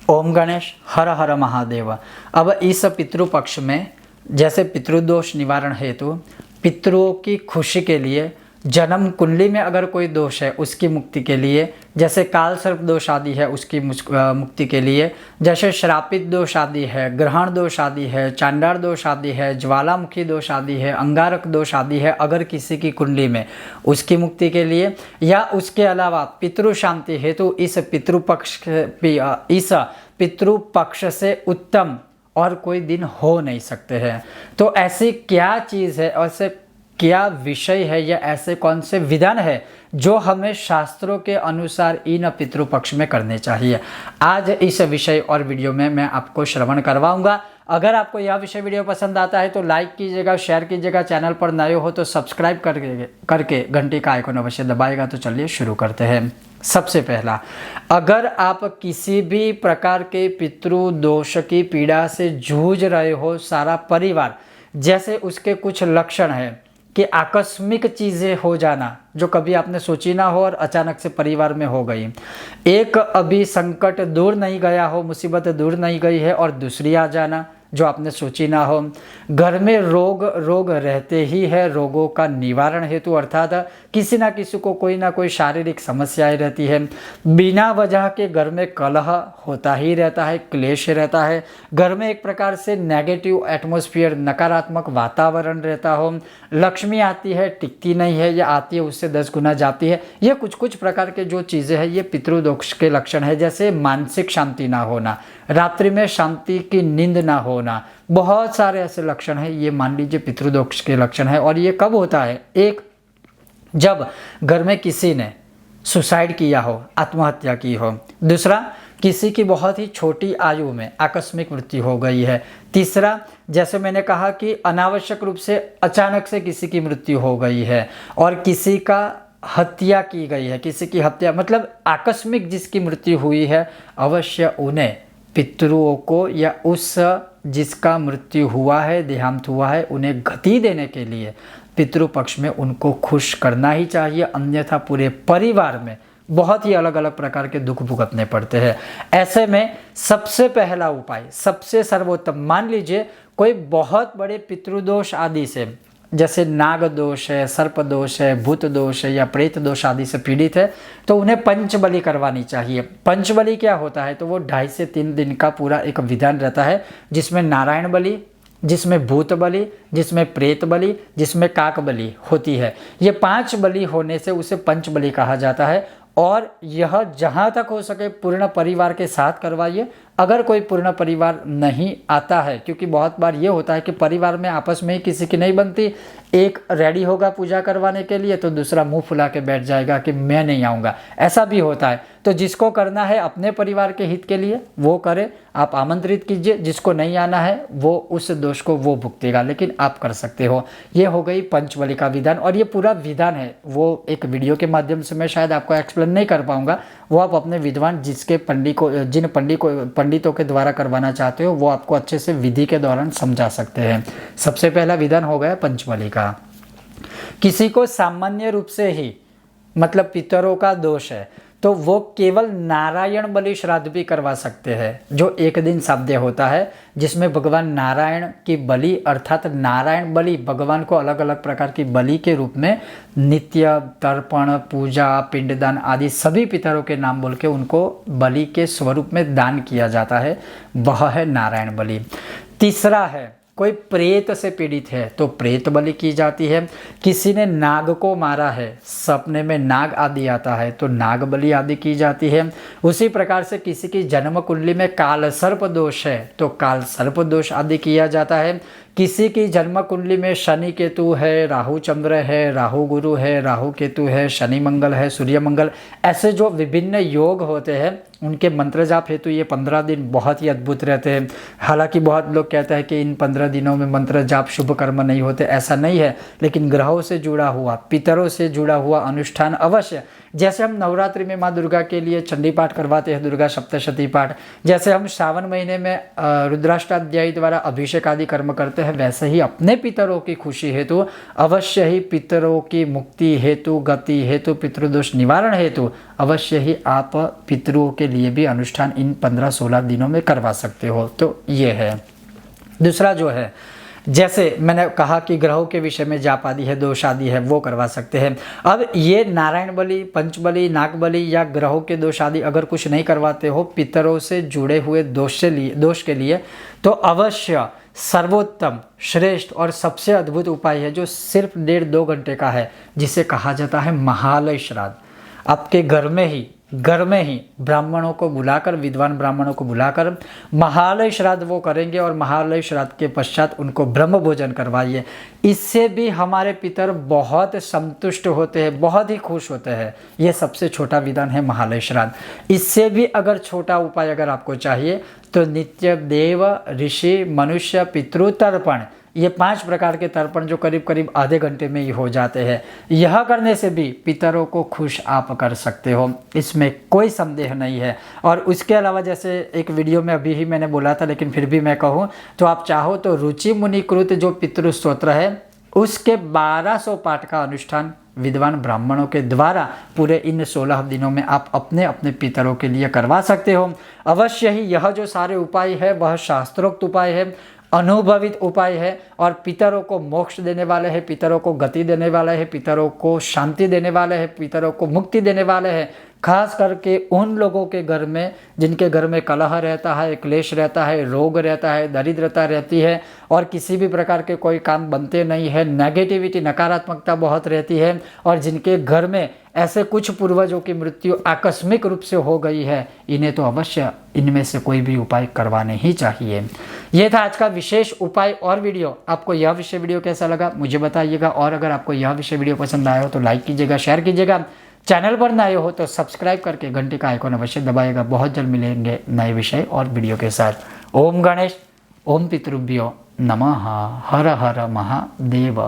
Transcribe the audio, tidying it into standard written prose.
ओम गणेश हर हर महादेव। अब इस पितृपक्ष में जैसे पितृदोष निवारण हेतु पितरों की खुशी के लिए जन्म कुंडली में अगर कोई दोष है उसकी मुक्ति के लिए, जैसे काल सर्प दोष आदि है उसकी मुक्ति के लिए, जैसे श्रापित दोष आदि है, ग्रहण दोष आदि है, चांडार दोष आदि है, ज्वालामुखी दोष आदि है, अंगारक दोष आदि है, अगर किसी की कुंडली में उसकी मुक्ति के लिए, या उसके अलावा पितृ शांति हेतु इस पितृपक्ष से उत्तम और कोई दिन हो नहीं सकते हैं। तो ऐसी क्या चीज़ है, ऐसे क्या विषय है या ऐसे कौन से विधान है जो हमें शास्त्रों के अनुसार इन पितृपक्ष में करने चाहिए, आज इस विषय और वीडियो में मैं आपको श्रवण करवाऊंगा। अगर आपको यह विषय वीडियो पसंद आता है तो लाइक कीजिएगा, शेयर कीजिएगा, चैनल पर नए हो तो सब्सक्राइब करके घंटी का आइकन अवश्य दबाएगा। तो चलिए शुरू करते हैं। सबसे पहला, अगर आप किसी भी प्रकार के पितृदोष की पीड़ा से जूझ रहे हो, सारा परिवार, जैसे उसके कुछ लक्षण हैं कि आकस्मिक चीज़ें हो जाना जो कभी आपने सोची ना हो और अचानक से परिवार में हो गई, एक अभी संकट दूर नहीं गया हो, मुसीबत दूर नहीं गई है और दूसरी आ जाना जो आपने सोची ना हो, घर में रोग रहते ही है, रोगों का निवारण हेतु अर्थात किसी ना किसी को कोई ना कोई शारीरिक समस्याएं रहती है, बिना वजह के घर में कलह होता ही रहता है, क्लेश रहता है, घर में एक प्रकार से नेगेटिव एटमॉस्फेयर, नकारात्मक वातावरण रहता हो, लक्ष्मी आती है टिकती नहीं है, या आती है उससे 10 गुना जाती है, ये कुछ प्रकार के जो चीज़ें हैं ये पितृदोष के लक्षण है। जैसे मानसिक शांति ना होना, रात्रि में शांति की नींद ना होना, बहुत सारे ऐसे लक्षण हैं, ये मान लीजिए पितृदोष के लक्षण है। और ये कब होता है? एक, जब घर में किसी ने सुसाइड किया हो, आत्महत्या की हो। दूसरा, किसी की बहुत ही छोटी आयु में आकस्मिक मृत्यु हो गई है। तीसरा, जैसे मैंने कहा कि अनावश्यक रूप से अचानक से किसी की मृत्यु हो गई है और किसी का हत्या की गई है, किसी की हत्या मतलब आकस्मिक जिसकी मृत्यु हुई है, अवश्य उन्हें पितरों को या उस जिसका मृत्यु हुआ है, देहांत हुआ है, उन्हें गति देने के लिए पितृपक्ष में उनको खुश करना ही चाहिए, अन्यथा पूरे परिवार में बहुत ही अलग अलग प्रकार के दुख भुगतने पड़ते हैं। ऐसे में सबसे पहला उपाय, सबसे सर्वोत्तम, मान लीजिए कोई बहुत बड़े पितृदोष आदि से, जैसे नाग दोष है, सर्प दोष है, भूत दोष है या प्रेत दोष आदि से पीड़ित है, तो उन्हें पंचबली करवानी चाहिए। पंचबली क्या होता है? तो वो 2.5 से 3 दिन का पूरा एक विधान रहता है, जिसमें नारायण बलि, जिसमें भूत बलि, जिसमें प्रेत बलि, जिसमें काक बलि होती है। ये 5 बलि होने से उसे पंचबली कहा जाता है। और यह जहाँ तक हो सके पूर्ण परिवार के साथ करवाइए। अगर कोई पूर्ण परिवार नहीं आता है, क्योंकि बहुत बार ये होता है कि परिवार में आपस में ही किसी की नहीं बनती, एक रेडी होगा पूजा करवाने के लिए तो दूसरा मुंह फुला के बैठ जाएगा कि मैं नहीं आऊँगा, ऐसा भी होता है। तो जिसको करना है अपने परिवार के हित के लिए वो करे, आप आमंत्रित कीजिए, जिसको नहीं आना है वो उस दोष को वो भुगतेगा, लेकिन आप कर सकते हो। ये हो गई पंचबली का विधान। और ये पूरा विधान है वो एक वीडियो के माध्यम से मैं शायद आपको एक्सप्लेन नहीं कर पाऊँगा, वो आप अपने विद्वान जिसके पंडितों के द्वारा करवाना चाहते हो वो आपको अच्छे से विधि के दौरान समझा सकते हैं। सबसे पहला विधान हो गया पंचबली का। किसी को सामान्य रूप से ही मतलब पितरों का दोष है तो वो केवल नारायण बलि श्राद्ध भी करवा सकते हैं, जो एक दिन साध्य होता है, जिसमें भगवान नारायण की बलि अर्थात नारायण बलि, भगवान को अलग अलग प्रकार की बलि के रूप में नित्य तर्पण, पूजा, पिंडदान आदि सभी पितरों के नाम बोल के उनको बलि के स्वरूप में दान किया जाता है, वह है नारायण बलि। तीसरा है, कोई प्रेत से पीड़ित है तो प्रेत बलि की जाती है। किसी ने नाग को मारा है, सपने में नाग आदि आता है तो नाग बलि आदि की जाती है। उसी प्रकार से किसी की जन्म कुंडली में काल सर्प दोष है तो काल सर्प दोष आदि किया जाता है। किसी की जन्म कुंडली में शनि केतु है, राहु चंद्र है, राहु गुरु है, राहु केतु है, शनि मंगल है, सूर्य मंगल, ऐसे जो विभिन्न योग होते हैं उनके मंत्र जाप हेतु ये 15 दिन बहुत ही अद्भुत रहते हैं। हालांकि बहुत लोग कहते हैं कि इन 15 दिनों में मंत्र जाप शुभ कर्म नहीं होते, ऐसा नहीं है, लेकिन ग्रहों से जुड़ा हुआ, पितरों से जुड़ा हुआ अनुष्ठान अवश्य जैसे हम नवरात्रि में माँ दुर्गा के लिए चंडी पाठ करवाते हैं, दुर्गा सप्तशती पाठ, जैसे हम श्रावण महीने में रुद्राष्टाध्यायी द्वारा अभिषेक आदि कर्म करते हैं, वैसे ही अपने पितरों की खुशी हेतु, अवश्य ही पितरों की मुक्ति हेतु, गति हेतु, पितृदोष निवारण हेतु अवश्य ही आप पितरों के लिए भी अनुष्ठान इन 15-16 दिनों में करवा सकते हो। तो ये है। दूसरा जो है, जैसे मैंने कहा कि ग्रहों के विषय में जाप आदि है, दोष आदि है, वो करवा सकते हैं। अब ये नारायण बलि, पंचबली, नाग बलि या ग्रहों के दोष आदि अगर कुछ नहीं करवाते हो पितरों से जुड़े हुए दोष के लिए, तो अवश्य सर्वोत्तम, श्रेष्ठ और सबसे अद्भुत उपाय है जो सिर्फ 1.5-2 घंटे का है, जिसे कहा जाता है महालय श्राद्ध। आपके घर में ही ब्राह्मणों को बुलाकर, विद्वान ब्राह्मणों को बुलाकर महालय श्राद्ध वो करेंगे और महालय श्राद्ध के पश्चात उनको ब्रह्म भोजन करवाइए। इससे भी हमारे पितर बहुत संतुष्ट होते हैं, बहुत ही खुश होते हैं। ये सबसे छोटा विधान है महालय श्राद्ध। इससे भी अगर छोटा उपाय अगर आपको चाहिए तो नित्य देव, ऋषि, मनुष्य, पितृ तर्पण, ये 5 प्रकार के तर्पण जो करीब करीब आधे घंटे में ही हो जाते हैं, यह करने से भी पितरों को खुश आप कर सकते हो, इसमें कोई संदेह नहीं है। और उसके अलावा जैसे एक वीडियो में अभी ही मैंने बोला था, लेकिन फिर भी मैं कहूँ तो आप चाहो तो रुचि मुनिकृत जो पितृ स्तोत्र है उसके 1200 पाठ का अनुष्ठान विद्वान ब्राह्मणों के द्वारा पूरे इन 16 दिनों में आप अपने अपने पितरों के लिए करवा सकते हो। अवश्य ही यह जो सारे उपाय है वह शास्त्रोक्त उपाय है, अनुभवित उपाय है और पितरों को मोक्ष देने वाले हैं, पितरों को गति देने वाले हैं, पितरों को शांति देने वाले हैं, पितरों को मुक्ति देने वाले हैं। खास करके उन लोगों के घर में जिनके घर में कलह रहता है, क्लेश रहता है, रोग रहता है, दरिद्रता रहती है और किसी भी प्रकार के कोई काम बनते नहीं है, नेगेटिविटी, नकारात्मकता बहुत रहती है और जिनके घर में ऐसे कुछ पूर्वजों की मृत्यु आकस्मिक रूप से हो गई है, इन्हें तो अवश्य इनमें से कोई भी उपाय करवाने ही चाहिए। यह था आज का विशेष उपाय और वीडियो। आपको यह विषय वीडियो कैसा लगा मुझे बताइएगा और अगर आपको यह विषय वीडियो पसंद आया हो तो लाइक कीजिएगा, शेयर कीजिएगा। चैनल पर नए हो तो सब्सक्राइब करके घंटे का आइकॉन अवश्य दबाइएगा। बहुत जल्द मिलेंगे नए विषय और वीडियो के साथ। ओम गणेश, ओम पितृभ्यो नमः, हर हर महादेव।